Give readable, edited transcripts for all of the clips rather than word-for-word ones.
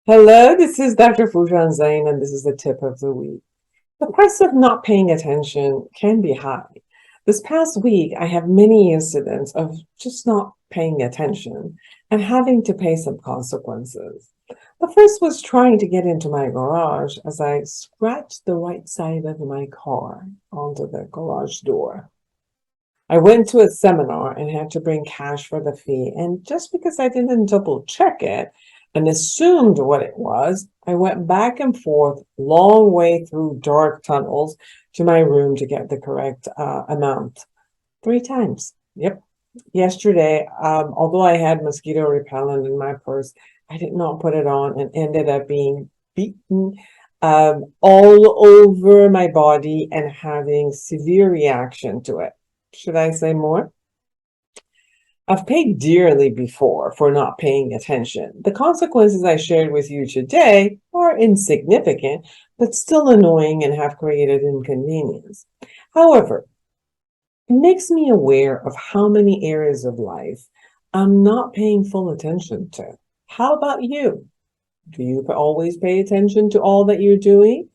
Hello, this is Dr. Foojan Zeine, and this is the tip of the week. The price of not paying attention can be high. This past week, I have many incidents of just not paying attention and having to pay some consequences. The first was trying to get into my garage as I scratched the right side of my car onto the garage door. I went to a seminar and had to bring cash for the fee, and just because I didn't double check it and assumed what it was, I went back and forth long way through dark tunnels to my room to get the correct amount. 3 times. Yep. Yesterday, although I had mosquito repellent in my purse, I did not put it on and ended up being beaten all over my body and having severe reaction to it. Should I say more? I've paid dearly before for not paying attention. The consequences I shared with you today are insignificant, but still annoying and have created inconvenience. However, it makes me aware of how many areas of life I'm not paying full attention to. How about you? Do you always pay attention to all that you're doing?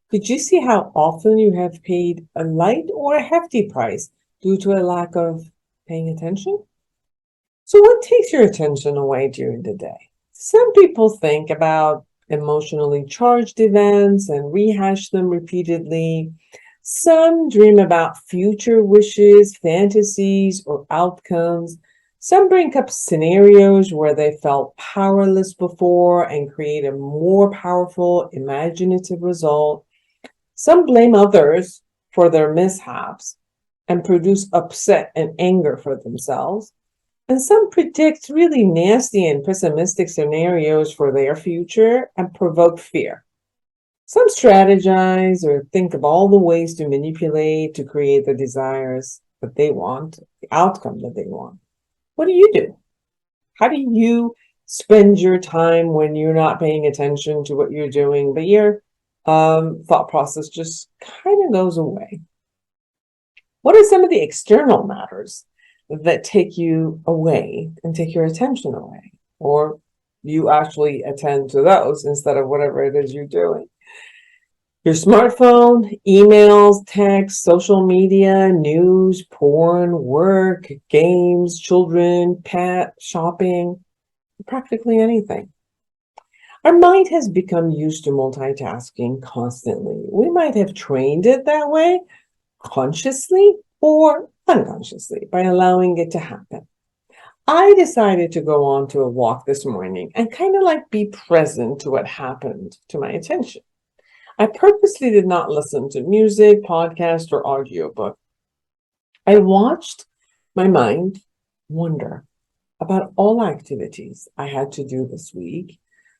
Could you see how often you have paid a light or a hefty price due to a lack of paying attention? So what takes your attention away during the day? Some people think about emotionally charged events and rehash them repeatedly. Some dream about future wishes, fantasies, or outcomes. Some bring up scenarios where they felt powerless before and create a more powerful, imaginative result. Some blame others for their mishaps and produce upset and anger for themselves. And some predict really nasty and pessimistic scenarios for their future and provoke fear. Some strategize or think of all the ways to manipulate to create the desires that they want, the outcome that they want. What do you do? How do you spend your time when you're not paying attention to what you're doing, but your thought process just kind of goes away? What are some of the external matters that take you away and take your attention away? Or you actually attend to those instead of whatever it is you're doing? Your smartphone, emails, texts, social media, news, porn, work, games, children, pet, shopping, practically anything. Our mind has become used to multitasking constantly. We might have trained it that way consciously or unconsciously by allowing it to happen. I decided to go on to a walk this morning and kind of like be present to what happened to my attention. I purposely did not listen to music, podcast, or audiobook. I watched my mind wonder about all activities I had to do this week,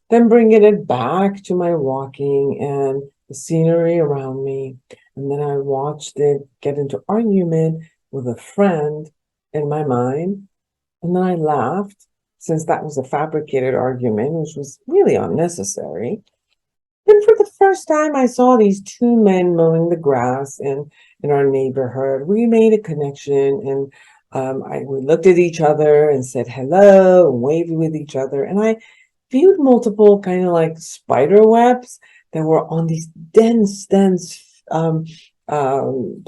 then bringing it back to my walking and the scenery around me. And then I watched it get into argument with a friend in my mind. And then I laughed, since that was a fabricated argument, which was really unnecessary. And for the first time, I saw these two men mowing the grass in our neighborhood. We made a connection, and we looked at each other and said hello and waved with each other. And I viewed multiple kind of like spider webs that were on these dense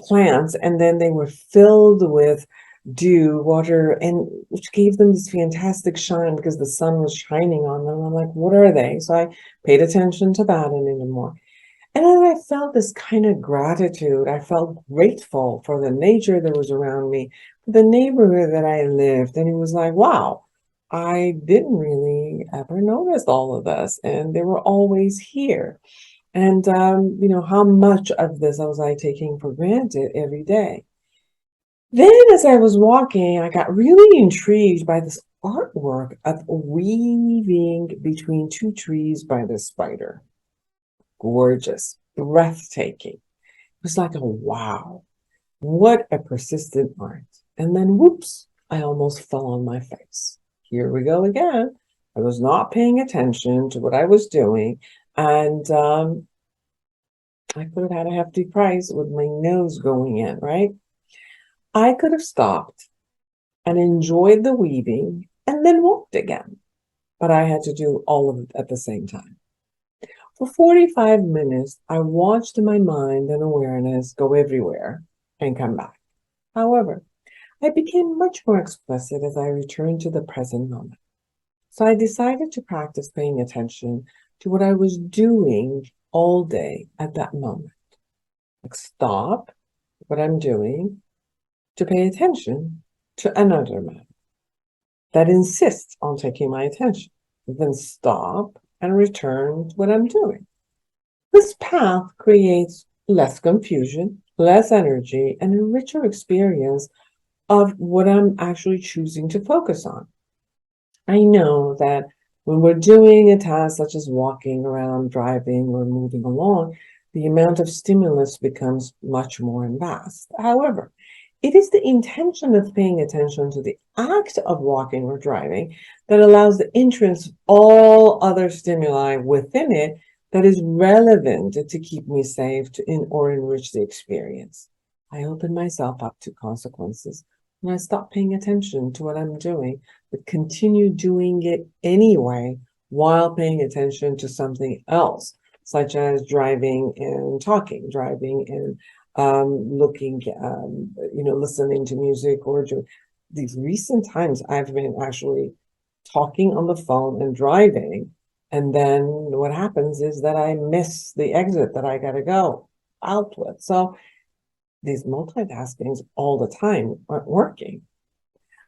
plants, and then they were filled with dew, water, and which gave them this fantastic shine because the sun was shining on them. I'm like, what are they? So I paid attention to that and anymore. And then I felt this kind of gratitude. I felt grateful for the nature that was around me, for the neighborhood that I lived. And it was like, wow, I didn't really ever notice all of this, and they were always here. And how much of this was I taking for granted every day? Then as I was walking, I got really intrigued by this artwork of weaving between two trees by the spider. Gorgeous, breathtaking. It was like a wow, what a persistent art. And then whoops, I almost fell on my face. Here we go again. I was not paying attention to what I was doing, and I could have had a hefty price with my nose going in, right? I could have stopped and enjoyed the weaving and then walked again, but I had to do all of it at the same time. For 45 minutes, I watched my mind and awareness go everywhere and come back. However, I became much more explicit as I returned to the present moment. So I decided to practice paying attention to what I was doing all day at that moment. Like stop what I'm doing to pay attention to another matter that insists on taking my attention. Then stop and return to what I'm doing. This path creates less confusion, less energy, and a richer experience of what I'm actually choosing to focus on. I know that when we're doing a task such as walking around, driving, or moving along, the amount of stimulus becomes much more vast. However, it is the intention of paying attention to the act of walking or driving that allows the entrance of all other stimuli within it that is relevant to keep me safe or enrich the experience. I open myself up to consequences when I stop paying attention to what I'm doing, but continue doing it anyway while paying attention to something else, such as driving and talking, driving and looking, listening to music, or these recent times I've been actually talking on the phone and driving. And then what happens is that I miss the exit that I got to go out with. So these multitaskings all the time aren't working.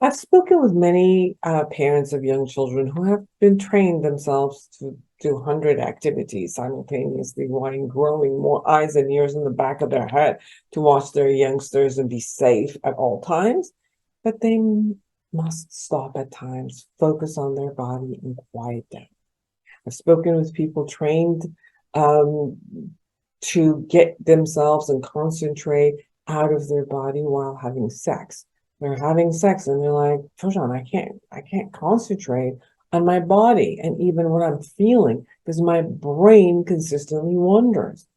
I've spoken with many parents of young children who have been trained themselves to do 100 activities simultaneously while growing more eyes and ears in the back of their head to watch their youngsters and be safe at all times. But they must stop at times, focus on their body, and quiet down. I've spoken with people trained to get themselves and concentrate out of their body while having sex. They're having sex and they're like, Foojan, I can't concentrate on my body and even what I'm feeling because my brain consistently wanders.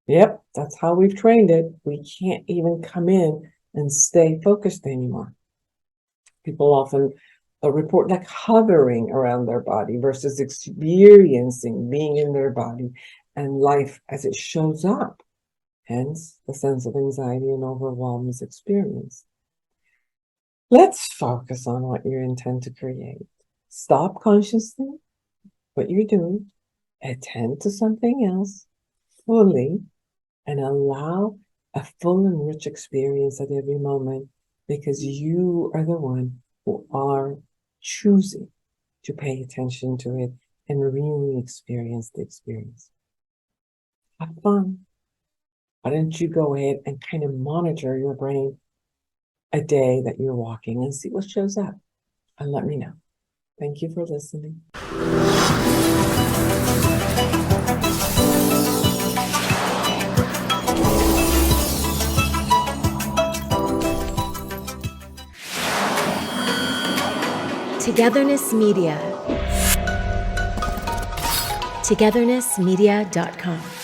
Yep, that's how we've trained it. We can't even come in and stay focused anymore. People often report like hovering around their body versus experiencing being in their body and life as it shows up. Hence, the sense of anxiety and overwhelm is experienced. Let's focus on what you intend to create. Stop consciously what you're doing, attend to something else fully, and allow a full and rich experience at every moment because you are the one who are choosing to pay attention to it and really experience the experience. Have fun. Why don't you go ahead and kind of monitor your brain a day that you're walking and see what shows up and let me know. Thank you for listening. Togetherness Media. Togethernessmedia.com